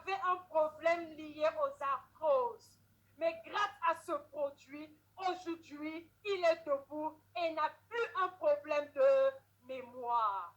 avait un problème lié aux arthroses. Mais grâce à ce produit, aujourd'hui, il est debout et n'a plus un problème de mémoire.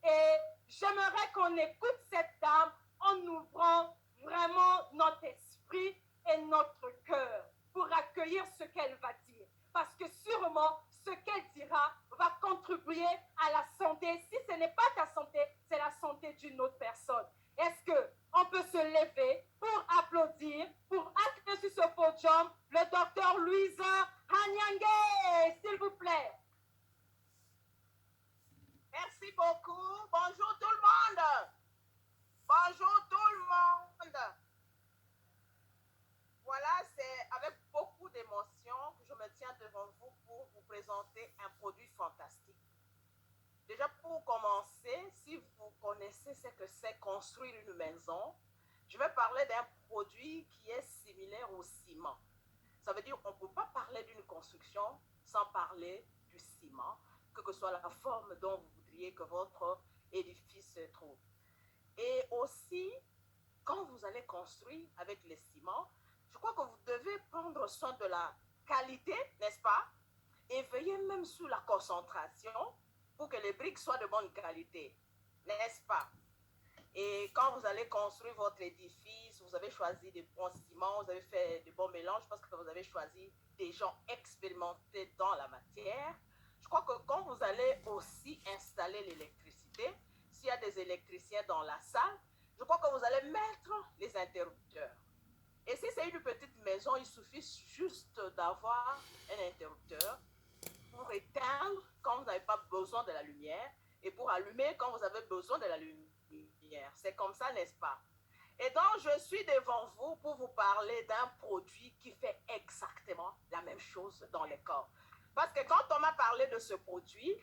Et j'aimerais qu'on écoute cette dame en ouvrant vraiment notre esprit et notre cœur pour accueillir ce qu'elle va dire. Parce que sûrement, ce qu'elle dira va contribuer à la santé. Si ce n'est pas ta santé, c'est la santé d'une autre personne. Est-ce qu'on peut se lever pour applaudir, pour accueillir sur ce podium le docteur Louisa Hanyange, s'il vous plaît? Merci beaucoup. Bonjour tout le monde. Bonjour tout le monde. Voilà, c'est avec beaucoup d'émotion que je me tiens devant vous pour vous présenter un produit fantastique. Déjà pour commencer, si vous connaissez ce que c'est construire une maison, je vais parler d'un produit qui est similaire au ciment. Ça veut dire qu'on ne peut pas parler d'une construction sans parler du ciment, que soit la forme dont vous voudriez que votre édifice se trouve. Et aussi, quand vous allez construire avec le ciment, je crois que vous devez prendre soin de la qualité, n'est-ce pas? Et veiller même sur la concentration pour que les briques soient de bonne qualité, n'est-ce pas? Et quand vous allez construire votre édifice, vous avez choisi des bons ciments, vous avez fait de bons mélanges parce que vous avez choisi des gens expérimentés dans la matière. Je crois que quand vous allez aussi installer l'électricité, s'il y a des électriciens dans la salle, je crois que vous allez mettre les interrupteurs. Et si c'est une petite maison, il suffit juste d'avoir un interrupteur pour éteindre quand vous n'avez pas besoin de la lumière et pour allumer quand vous avez besoin de la lumière. C'est comme ça, n'est-ce pas? Et donc, je suis devant vous pour vous parler d'un produit qui fait exactement la même chose dans le corps. Parce que quand on m'a parlé de ce produit,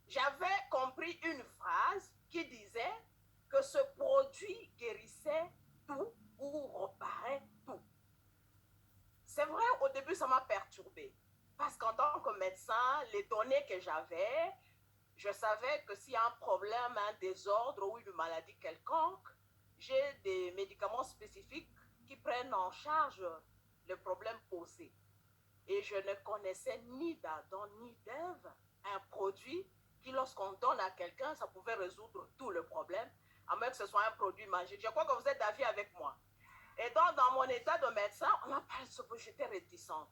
j'avais compris une phrase qui disait que ce produit guérissait tout ou réparait tout. C'est vrai, au début, ça m'a perturbée. Parce qu'en tant que médecin, les données que j'avais, je savais que s'il y a un problème, un désordre ou une maladie quelconque, j'ai des médicaments spécifiques qui prennent en charge le problème posé. Et je ne connaissais ni d'Adam ni d'Ève un produit qui, lorsqu'on donne à quelqu'un, ça pouvait résoudre tout le problème, à moins que ce soit un produit magique. Je crois que vous êtes d'avis avec moi. Et donc, dans mon état de médecin, on m'a parlé de ce que j'étais réticente.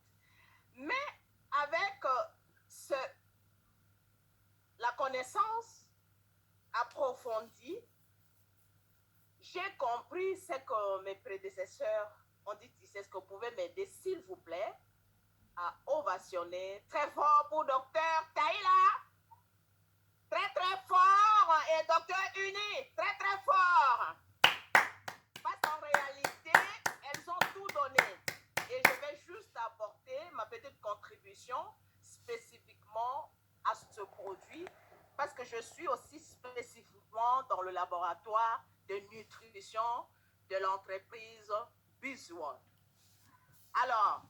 Mais avec la connaissance approfondie, j'ai compris ce que mes prédécesseurs ont dit ici. Est-ce que vous pouvez m'aider, s'il vous plaît, à ovationner très fort pour docteur Taïla? Très, très fort. Et docteur Uni, très, très fort. Parce qu'en réalité, elles ont tout donné. Et je vais juste apporter ma petite contribution spécifiquement à ce produit parce que je suis aussi spécifiquement dans le laboratoire de nutrition de l'entreprise BizWorld. Alors,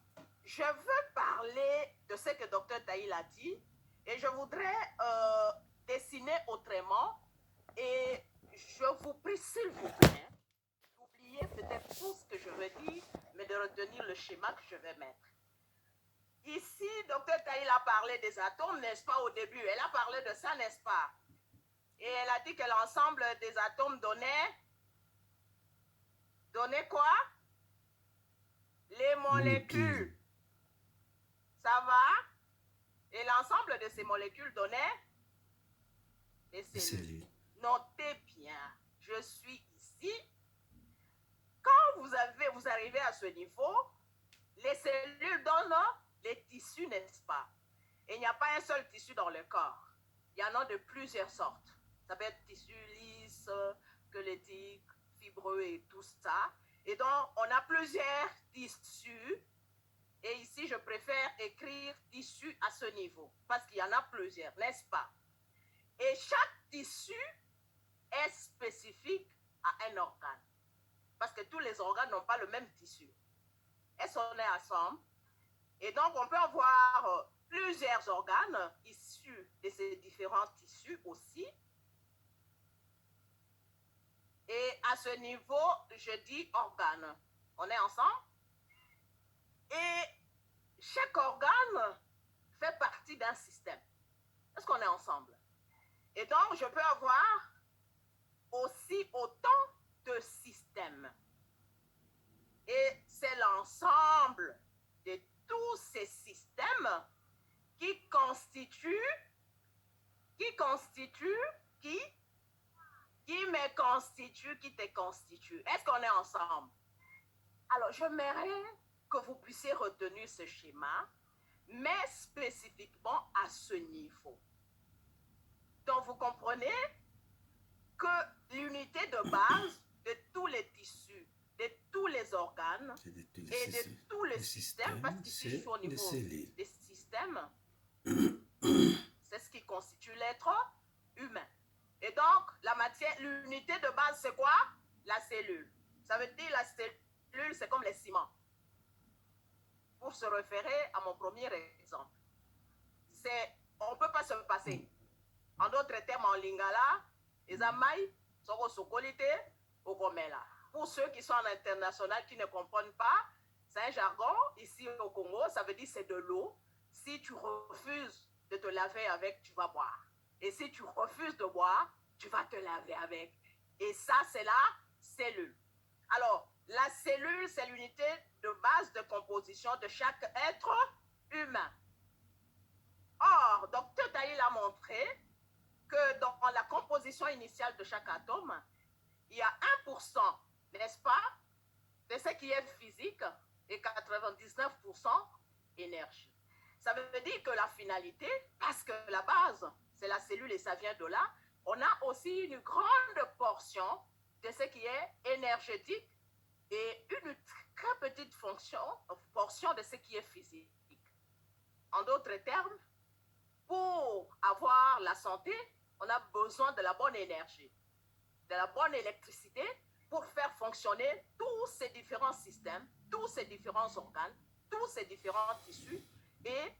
je veux parler de ce que Dr Taïl a dit et je voudrais dessiner autrement et je vous prie s'il vous plaît d'oublier peut-être tout ce que je veux dire mais de retenir le schéma que je vais mettre. Ici, Dr Taïl a parlé des atomes, n'est-ce pas, au début? Elle a parlé de ça, n'est-ce pas? Et elle a dit que l'ensemble des atomes donnait quoi? Les molécules. Ça va? Et l'ensemble de ces molécules donnait les cellules. Notez bien, je suis ici. Quand vous arrivez à ce niveau, les cellules donnent les tissus, n'est-ce pas? Et il n'y a pas un seul tissu dans le corps. Il y en a de plusieurs sortes. Ça peut être tissu lisse, squelettique, fibreux et tout ça. Et donc, on a plusieurs tissus. Et ici, je préfère écrire tissu à ce niveau. Parce qu'il y en a plusieurs, n'est-ce pas? Et chaque tissu est spécifique à un organe. Parce que tous les organes n'ont pas le même tissu. Elles sont nées ensemble. Et donc, on peut avoir plusieurs organes issus de ces différents tissus aussi. Et à ce niveau, je dis organe. On est ensemble? Et chaque organe fait partie d'un système. Est-ce qu'on est ensemble? Et donc, je peux avoir aussi autant de systèmes. Et c'est l'ensemble de tous ces systèmes qui constituent, qui me constitue, qui te constitue. Est-ce qu'on est ensemble? Alors, j'aimerais que vous puissiez retenir ce schéma, mais spécifiquement à ce niveau. Donc, vous comprenez que l'unité de base de tous les tissus, de tous les organes et de tous les systèmes, parce qu'ici je suis au niveau des systèmes, c'est ce qui constitue l'être humain. Et donc, la matière, l'unité de base, c'est quoi? La cellule. Ça veut dire la cellule, c'est comme les ciments. Pour se référer à mon premier exemple, on ne peut pas se passer. En d'autres termes, en lingala, les amai sont sokolité au gomela. Pour ceux qui sont en international qui ne comprennent pas, c'est un jargon. Ici au Congo, ça veut dire c'est de l'eau. Si tu refuses de te laver avec, tu vas boire. Et si tu refuses de boire, tu vas te laver avec. Et ça, c'est la cellule. Alors, la cellule, c'est l'unité de base de composition de chaque être humain. Or, Dr. Taïl a montré que dans la composition initiale de chaque atome, il y a 1%, n'est-ce pas, de ce qui est physique et 99% énergie. Ça veut dire que la finalité, parce que la base, c'est la cellule et ça vient de là, on a aussi une grande portion de ce qui est énergétique et une très petite portion de ce qui est physique. En d'autres termes, pour avoir la santé, on a besoin de la bonne énergie, de la bonne électricité pour faire fonctionner tous ces différents systèmes, tous ces différents organes, tous ces différents tissus et,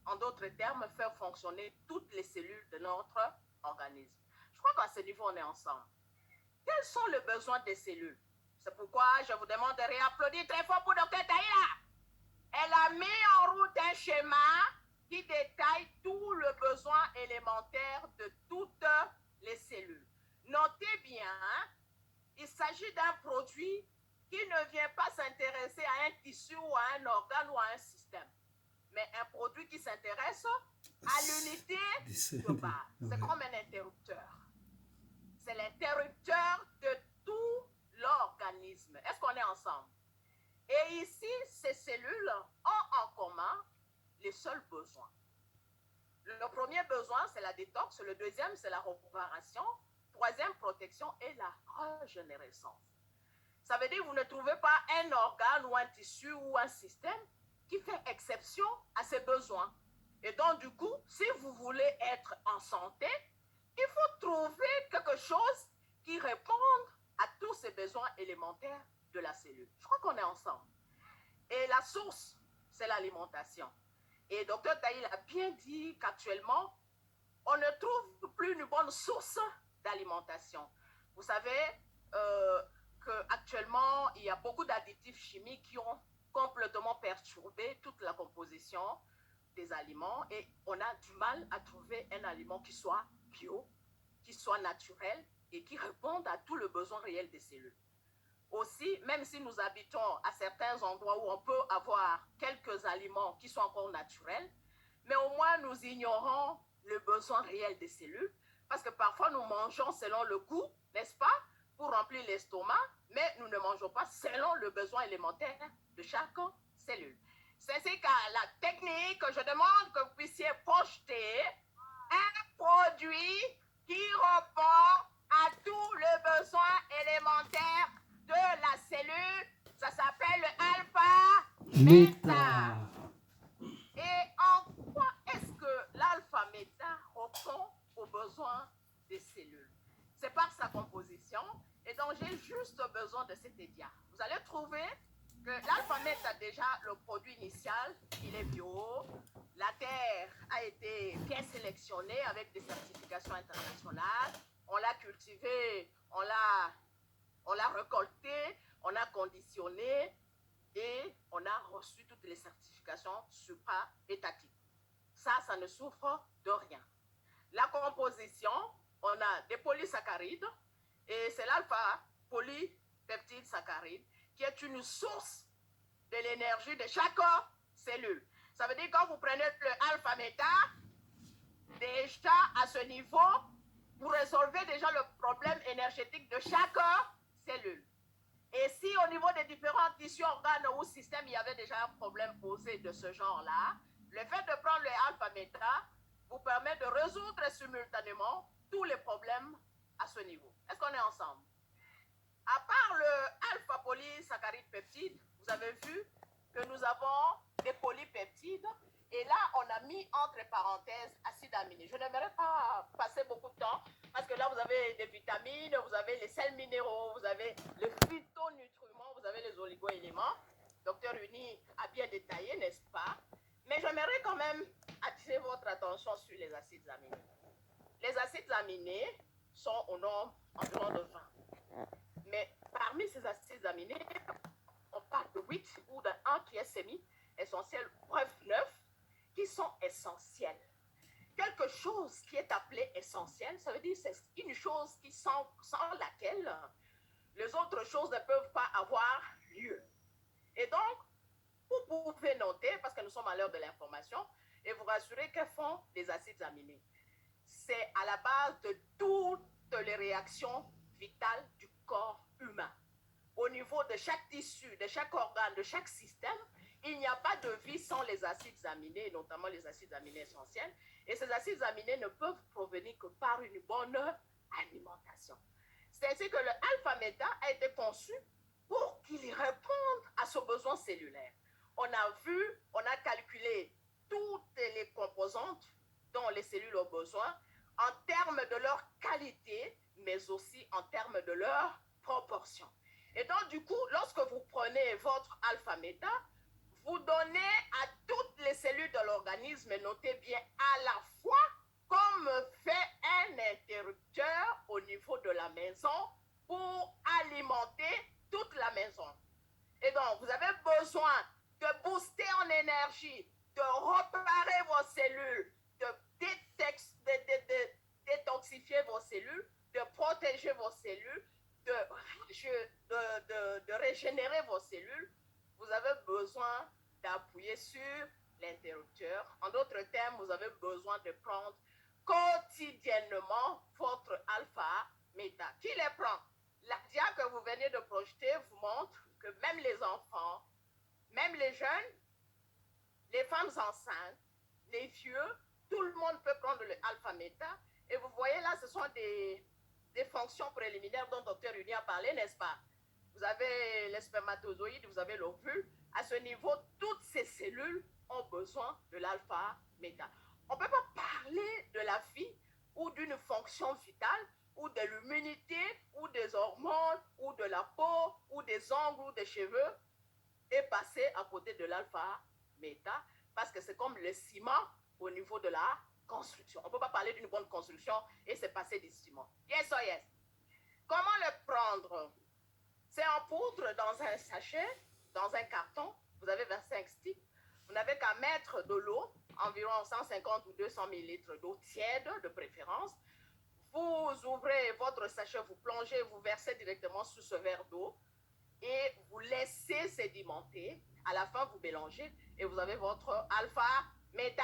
en d'autres termes, faire fonctionner toutes les cellules de notre organisme. Je crois qu'à ce niveau, on est ensemble. Quels sont les besoins des cellules? C'est pourquoi je vous demande de réapplaudir très fort pour Dr. Taïla. Elle a mis en route un schéma qui détaille tout le besoin élémentaire de toutes les cellules. Notez bien, il s'agit d'un produit qui ne vient pas s'intéresser à un tissu ou à un organe ou à un système, mais un produit qui s'intéresse à l'unité de base. C'est comme un interrupteur. C'est l'interrupteur de tout l'organisme. Est-ce qu'on est ensemble? Et ici, ces cellules ont en commun les seuls besoins. Le premier besoin, c'est la détox. Le deuxième, c'est la réparation. Troisième, protection et la régénérescence. Ça veut dire que vous ne trouvez pas un organe ou un tissu ou un système qui fait exception à ces besoins. Et donc, du coup, si vous voulez être en santé, il faut trouver quelque chose qui réponde à tous ces besoins élémentaires de la cellule. Je crois qu'on est ensemble. Et la source, c'est l'alimentation. Et Dr. Taïl a bien dit qu'actuellement, on ne trouve plus une bonne source d'alimentation. Vous savez qu'actuellement, il y a beaucoup d'additifs chimiques qui ont complètement perturbé toute la composition des aliments et on a du mal à trouver un aliment qui soit bio, qui soit naturel et qui réponde à tout le besoin réel des cellules. Aussi, même si nous habitons à certains endroits où on peut avoir quelques aliments qui sont encore naturels, mais au moins nous ignorons le besoin réel des cellules, parce que parfois nous mangeons selon le goût, n'est-ce pas, pour remplir l'estomac, mais nous ne mangeons pas selon le besoin élémentaire de chaque cellule. C'est qu'à la technique, je demande que vous puissiez projeter un produit qui répond à tous les besoins élémentaires de la cellule. Ça s'appelle le alpha-méta. Et en quoi est-ce que l'alpha-méta répond aux besoins des cellules? C'est par sa composition. Et donc, j'ai juste besoin de cet édia. Vous allez trouver que l'alpha-méta, déjà, le produit initial, il est bio. La terre a été bien sélectionnée avec des certifications internationales. On l'a cultivé, on l'a On l'a récolté, on a conditionné et on a reçu toutes les certifications supra-étatiques. Ça ne souffre de rien. La composition, on a des polysaccharides et c'est l'alpha-polypeptide saccharide qui est une source de l'énergie de chaque cellule. Ça veut dire que quand vous prenez le alpha-méta, déjà à ce niveau, vous résolvez déjà le problème énergétique de chaque cellule. Et si au niveau des différents tissus, organes ou systèmes, il y avait déjà un problème posé de ce genre-là, le fait de prendre le alpha-méta vous permet de résoudre simultanément tous les problèmes à ce niveau. Est-ce qu'on est ensemble? À part le alpha-polysaccharide peptide, vous avez vu que nous avons des polypeptides et là, on a mis entre parenthèses acides aminés. Je n'aimerais pas passer beaucoup de temps parce que là, vous avez des vitamines, vous avez les sels minéraux, vous avez les phytonutriments, vous avez les oligo-éléments. Docteur Uni a bien détaillé, n'est-ce pas? Mais j'aimerais quand même attirer votre attention sur les acides aminés. Les acides aminés sont au nombre environ de 20. Mais parmi ces acides aminés, on parle de 8 ou de 1 qui est semi-essentiel, bref 9, qui sont essentiels. Quelque chose qui est appelé essentiel, ça veut dire que c'est une chose qui sans laquelle les autres choses ne peuvent pas avoir lieu. Et donc, vous pouvez noter, parce que nous sommes à l'heure de l'information, et vous rassurer que font les acides aminés. C'est à la base de toutes les réactions vitales du corps humain. Au niveau de chaque tissu, de chaque organe, de chaque système, il n'y a pas de vie sans les acides aminés, notamment les acides aminés essentiels. Et ces acides aminés ne peuvent provenir que par une bonne alimentation. C'est ainsi que le alpha-méta a été conçu pour qu'il réponde à ce besoin cellulaire. On a vu, on a calculé toutes les composantes dont les cellules ont besoin en termes de leur qualité, mais aussi en termes de leur proportion. Et donc, du coup, lorsque vous prenez votre alpha-méta, vous donnez à toutes les cellules de l'organisme, notez bien, à la fois, comme fait un interrupteur au niveau de la maison pour alimenter toute la maison. Et donc, vous avez besoin de booster en énergie, de réparer vos cellules, de détoxifier vos cellules, de protéger vos cellules, de régénérer vos cellules. Vous avez besoin d'appuyer sur l'interrupteur. En d'autres termes, vous avez besoin de prendre quotidiennement votre alpha-méta. Qui les prend? La dia que vous venez de projeter vous montre que même les enfants, même les jeunes, les femmes enceintes, les vieux, tout le monde peut prendre le alpha-méta. Et vous voyez là, ce sont des fonctions préliminaires dont Dr Uni a parlé, n'est-ce pas? Vous avez les spermatozoïdes, vous avez l'ovule. À ce niveau, toutes ces cellules ont besoin de l'alpha-méta. On ne peut pas parler de la vie ou d'une fonction vitale ou de l'immunité ou des hormones ou de la peau ou des ongles ou des cheveux et passer à côté de l'alpha-méta parce que c'est comme le ciment au niveau de la construction. On ne peut pas parler d'une bonne construction et c'est passer du ciment. Yes or yes? Comment le prendre? C'est en poudre dans un sachet, dans un carton. Vous avez 25 sticks. Vous n'avez qu'à mettre de l'eau, environ 150 ou 200 ml d'eau tiède de préférence. Vous ouvrez votre sachet, vous plongez, vous versez directement sous ce verre d'eau et vous laissez sédimenter. À la fin, vous mélangez et vous avez votre alpha-méta.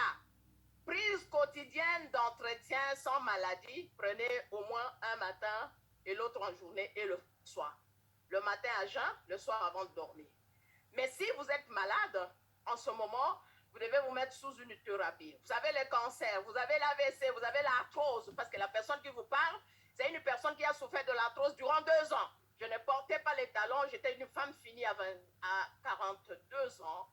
Prise quotidienne d'entretien sans maladie. Prenez au moins un matin et l'autre en journée et le soir. Le matin à jeun, le soir avant de dormir. Mais si vous êtes malade, en ce moment, vous devez vous mettre sous une thérapie. Vous avez le cancer, vous avez l'AVC, vous avez l'arthrose, parce que la personne qui vous parle, c'est une personne qui a souffert de l'arthrose durant 2 ans. Je ne portais pas les talons, j'étais une femme finie à 42 ans.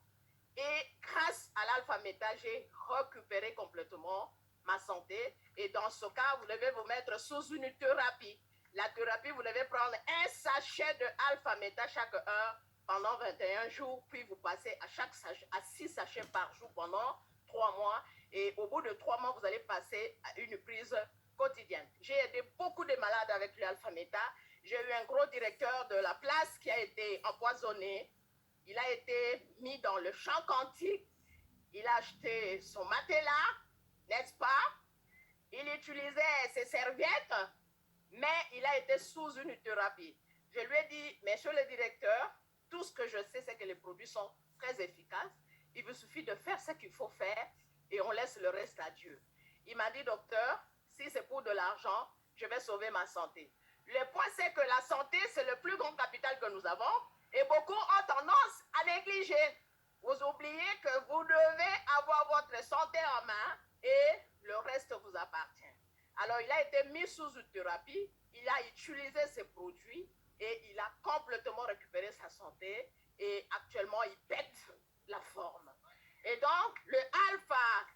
Et grâce à l'alpha-méta, j'ai récupéré complètement ma santé. Et dans ce cas, vous devez vous mettre sous une thérapie. La thérapie, vous devez prendre un sachet de alpha-méta chaque heure pendant 21 jours, puis vous passez à 6 sachets par jour pendant 3 mois. Et au bout de 3 mois, vous allez passer à une prise quotidienne. J'ai aidé beaucoup de malades avec l'alpha-méta. J'ai eu un gros directeur de la place qui a été empoisonné. Il a été mis dans le champ quantique. Il a acheté son matelas, n'est-ce pas? Il utilisait ses serviettes, mais il a été sous une thérapie. Je lui ai dit, monsieur le directeur, tout ce que je sais, c'est que les produits sont très efficaces. Il vous suffit de faire ce qu'il faut faire et on laisse le reste à Dieu. Il m'a dit, docteur, si c'est pour de l'argent, je vais sauver ma santé. Le point, c'est que la santé, c'est le plus grand capital que nous avons et beaucoup ont tendance à négliger. Vous oubliez que vous devez avoir votre santé en main et le reste vous appartient. Alors, il a été mis sous une thérapie, il a utilisé ces produits et il a complètement récupéré sa santé et actuellement, il pète la forme. Et donc, le alpha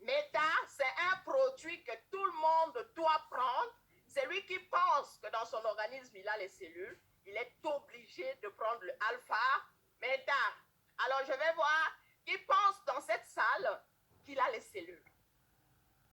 méta, c'est un produit que tout le monde doit prendre. C'est lui qui pense que dans son organisme, il a les cellules. Il est obligé de prendre le alpha méta. Alors, je vais voir qui pense dans cette salle qu'il a les cellules.